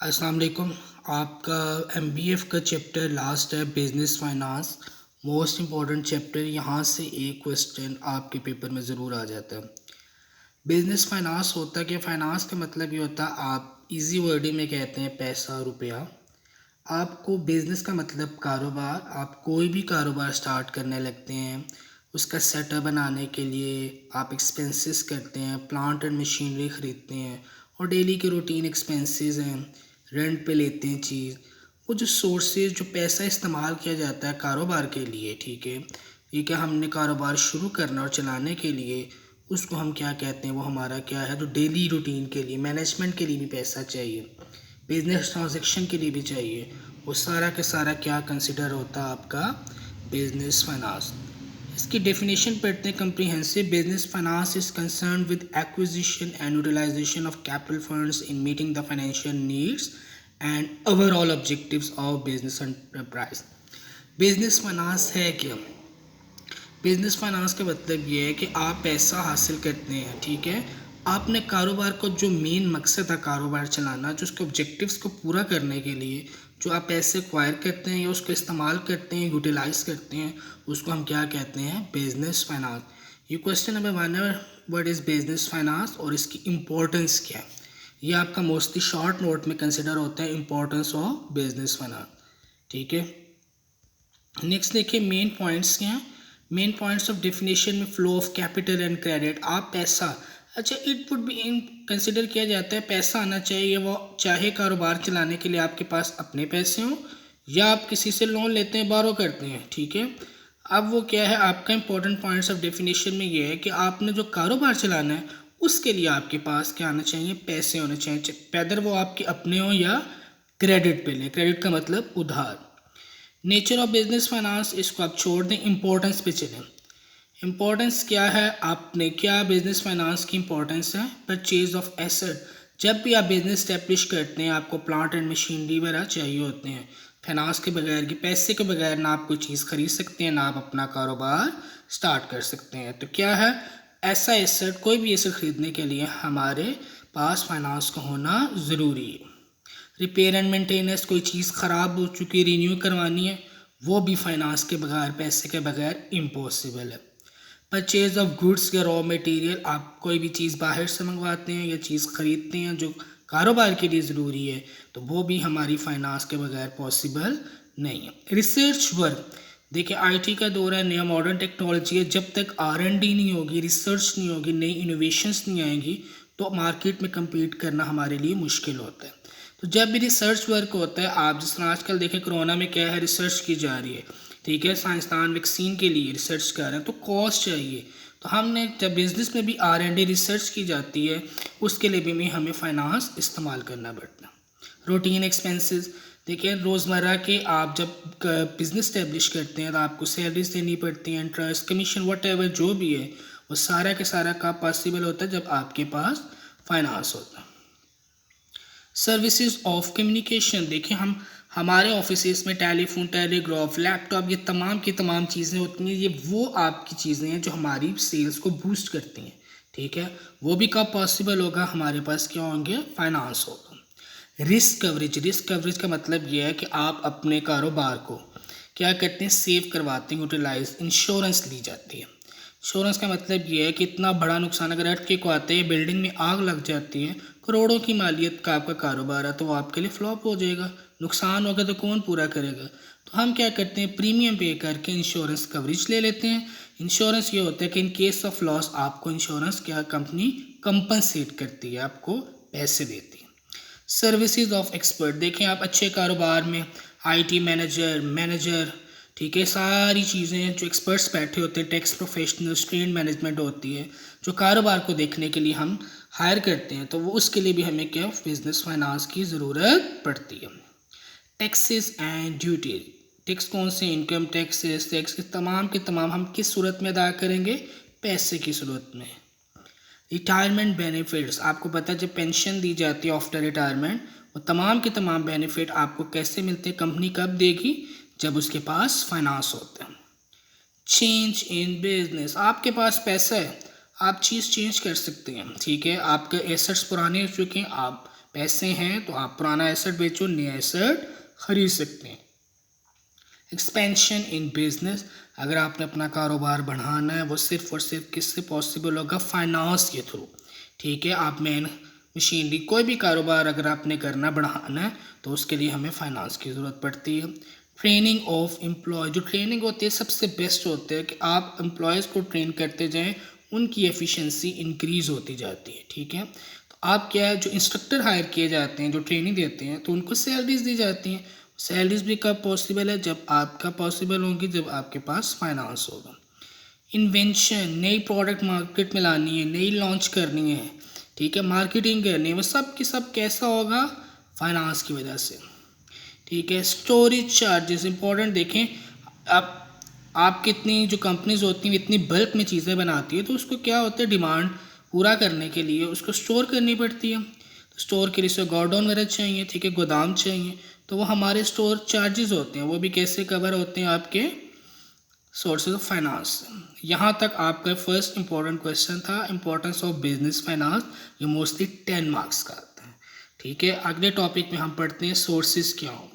अस्सलाम वालेकुम। आपका एमबीएफ का चैप्टर लास्ट है business finance. Most important chapter. यहाँ से एक क्वेश्चन आपके पेपर में ज़रूर आ जाता है। बिजनेस फाइनेंस होता है कि फाइनेंस का मतलब ये होता है, आप इजी वर्डिंग में कहते हैं पैसा रुपया। आपको बिजनेस का मतलब कारोबार। आप कोई भी कारोबार स्टार्ट करने लगते हैं, उसका सेटअप बनाने के लिए आप एक्सपेंसेस करते हैं, प्लांट एंड मशीनरी ख़रीदते हैं और डेली के रूटीन एक्सपेंसेस हैं, रेंट पे लेते हैं चीज़। वो जो सोर्सेज जो पैसा इस्तेमाल किया जाता है कारोबार के लिए, ठीक है, हमने कारोबार शुरू करना और चलाने के लिए उसको हम क्या कहते हैं, वो हमारा क्या है, जो डेली रूटीन के लिए मैनेजमेंट के लिए भी पैसा चाहिए, बिजनेस ट्रांजैक्शन के लिए भी चाहिए, वो सारा का सारा क्या कंसिडर होता है आपका बिजनेस फाइनेंस। इसकी डेफिनेशन पढ़ते हैं। Comprehensive business finance is concern with acquisition and utilisation of capital funds in meeting the financial needs and overall objectives of business enterprise. Business finance है क्या? बिजनेस फाइनेंस का मतलब ये है कि आप पैसा हासिल करते हैं, ठीक है, आपने कारोबार को जो मेन मकसद है कारोबार चलाना, जो उसके ऑब्जेक्टिव्स को पूरा करने के लिए जो आप पैसे एक्वायर करते हैं या उसको इस्तेमाल करते हैं, यूटिलाइज करते हैं, उसको हम क्या कहते हैं, बिजनेस फाइनेंस। ये क्वेश्चन नंबर 1 है, व्हाट इज़ बिजनेस फाइनेंस और इसकी इम्पोर्टेंस क्या है। ये आपका मोस्टली शॉर्ट नोट में कंसिडर होता है, इम्पोर्टेंस ऑफ बिजनेस फाइनेंस, ठीक है। नेक्स्ट देखिए मेन पॉइंट्स क्या हैं। मेन पॉइंट्स ऑफ डेफिनेशन में flow of capital and credit. आप पैसा, अच्छा, it would be in consider किया जाता है पैसा आना चाहिए, वो चाहे कारोबार चलाने के लिए आपके पास अपने पैसे हों या आप किसी से लोन लेते हैं, बारो करते हैं, ठीक है। अब वो क्या है, आपका इंपॉर्टेंट पॉइंट्स ऑफ डेफिनेशन में ये है कि आपने जो कारोबार चलाना है उसके लिए आपके पास क्या आना चाहिए, पैसे होने चाहिए, पैदर वो आपके अपने हों या क्रेडिट पे लें। क्रेडिट का मतलब उधार। नेचर ऑफ बिजनेस फाइनेंस, इसको आप छोड़ दें, इंपॉर्टेंस पे चलें। इंपॉर्टेंस क्या है, आपने क्या बिजनेस फाइनेंस की इंपॉर्टेंस है, परचेज ऑफ एसेट। जब भी आप बिजनेस स्टैब्लिश करते हैं आपको प्लांट एंड मशीनरी वगैरह चाहिए होते हैं। फाइनेंस के बगैर की, पैसे के बगैर ना आप कोई चीज़ खरीद सकते हैं, ना आप अपना कारोबार स्टार्ट कर सकते हैं। तो क्या है, ऐसा एसेट, कोई भी एसेट खरीदने के लिए हमारे पास फाइनेंस का होना ज़रूरी है। रिपेयर एंड मेंटेनेंस, कोई चीज़ ख़राब हो चुकी है, रिन्यू करवानी है, वो भी फाइनेंस के बगैर, पैसे के बगैर इम्पॉसिबल है। परचेज ऑफ गुड्स या रॉ मटेरियल, आप कोई भी चीज़ बाहर से मंगवाते हैं या चीज़ ख़रीदते हैं जो कारोबार के लिए ज़रूरी है, तो वो भी हमारी फाइनेंस के बगैर पॉसिबल नहीं है। रिसर्च वर्क, देखिए आईटी का दौर है, नया मॉडर्न टेक्नोलॉजी है, जब तक आर&डी नहीं होगी, रिसर्च नहीं होगी, नई इनोवेशंस नहीं आएंगी, तो मार्केट में कम्पीट करना हमारे लिए मुश्किल होता है। तो जब भी रिसर्च वर्क होता है, आप जिस तरह आजकल देखें कोरोना में क्या है, रिसर्च की जा रही है, ठीक है, साइंसदान वैक्सीन के लिए रिसर्च कर रहे हैं, तो कॉस्ट चाहिए। तो हमने जब बिजनेस में भी आर&डी रिसर्च की जाती है, उसके लिए भी हमें फाइनेंस इस्तेमाल करना पड़ता है। रूटीन एक्सपेंसेस, देखिए रोज़मर्रा के आप जब बिज़नेस स्टैब्लिश करते हैं तो आपको सैलरीज देनी पड़ती हैं, इंटरेस्ट, कमीशन, वट एवर जो भी है, वो सारा के सारा कब पॉसिबल होता है, जब आपके पास फाइनेंस होता है। सर्विसेज ऑफ कम्युनिकेशन, देखिए हम हमारे ऑफिस में टेलीफोन, टेलीग्राफ, लैपटॉप, ये तमाम की तमाम चीज़ें होती हैं, ये वो आपकी चीज़ें हैं जो हमारी सेल्स को बूस्ट करती हैं, ठीक है। वो भी कब पॉसिबल होगा, हमारे पास क्या होंगे, फाइनेंस होगा। रिस्क कवरेज, रिस्क कवरेज का मतलब ये है कि आप अपने कारोबार को क्या करते हैं, सेव करवाते हैं, यूटिलाइज, इंश्योरेंस ली जाती है। इंश्योरेंस का मतलब ये है कि इतना बड़ा नुकसान अगर अटके को आते हैं, बिल्डिंग में आग लग जाती है, करोड़ों की मालियत का आपका कारोबार है, तो वो आपके लिए फ्लॉप हो जाएगा, नुकसान होगा तो कौन पूरा करेगा। तो हम क्या करते हैं, प्रीमियम पे करके इंश्योरेंस कवरेज ले लेते हैं। इंश्योरेंस ये होता है कि इन केस ऑफ लॉस आपको इंश्योरेंस क्या कंपनी कंपनसेट करती है, आपको पैसे देती है। सर्विसेज ऑफ एक्सपर्ट, देखें आप अच्छे कारोबार में आईटी मैनेजर, ठीक है, सारी चीज़ें जो एक्सपर्ट्स बैठे होते हैं, टैक्स प्रोफेशनल, ट्रेड मैनेजमेंट होती है, जो कारोबार को देखने के लिए हम हायर करते हैं, तो वो उसके लिए भी हमें क्या, बिजनेस फाइनेंस की ज़रूरत पड़ती है। टैक्सेस एंड ड्यूटी, टैक्स कौन से, इनकम टैक्सेस, टैक्स के तमाम हम किस सूरत में अदा करेंगे, पैसे की सूरत में। रिटायरमेंट बेनिफिट्स, आपको पता है जब पेंशन दी जाती है आफ्टर रिटायरमेंट, वो तमाम के तमाम बेनिफिट आपको कैसे मिलते हैं, कंपनी कब देगी, जब उसके पास फाइनेंस होता है। चेंज इन बिजनेस, आपके पास पैसा है, आप चीज़ चेंज कर सकते हैं, ठीक है, आपके एसेट्स पुराने हो चुके हैं, आप पैसे हैं तो आप पुराना एसेट बेचो, नया एसेट खरीद सकते हैं। एक्सपेंशन इन बिजनेस, अगर आपने अपना कारोबार बढ़ाना है वो सिर्फ और सिर्फ किससे पॉसिबल होगा? फाइनेंस के थ्रू। ठीक है, आप मेन मशीनरी कोई भी कारोबार अगर आपने करना बढ़ाना है तो उसके लिए हमें फाइनेंस की ज़रूरत पड़ती है। ट्रेनिंग ऑफ एम्प्लॉय, जो ट्रेनिंग होती है सबसे बेस्ट होते हैं कि आप एम्प्लॉयज़ को ट्रेन करते जाएं, उनकी एफिशिएंसी इंक्रीज़ होती जाती है। ठीक है, तो आप क्या है, जो इंस्ट्रक्टर हायर किए जाते हैं, जो ट्रेनिंग देते हैं, तो उनको सैलरीज दी जाती हैं। सैलरीज भी कब पॉसिबल है? जब आपका पॉसिबल होगी, जब आपके पास फाइनेंस होगा। इन्वेंशन, नई प्रोडक्ट मार्केट में लानी है, नई लॉन्च करनी है, ठीक है, मार्केटिंग करनी है, वो सब की सब कैसा होगा? फाइनेंस की वजह से। ठीक है, स्टोरेज चार्जेस इंपॉर्टेंट देखें। आप कितनी जो कंपनीज होती हैं इतनी बल्क में चीज़ें बनाती है तो उसको क्या होता है, डिमांड पूरा करने के लिए उसको स्टोर करनी पड़ती है। तो स्टोर के लिए उसे गोडाउन वगैरह चाहिए, ठीक है, गोदाम चाहिए, तो वो हमारे स्टोर चार्जेस होते हैं, वो भी कैसे कवर होते हैं? आपके सोर्सेज ऑफ फाइनेंस। यहाँ तक आपका फर्स्ट इंपॉर्टेंट क्वेश्चन था, इंपॉर्टेंस ऑफ बिजनेस फाइनेंस। ये मोस्टली 10 मार्क्स का आता है। ठीक है, अगले टॉपिक में हम पढ़ते हैं सोर्सेज क्या हों।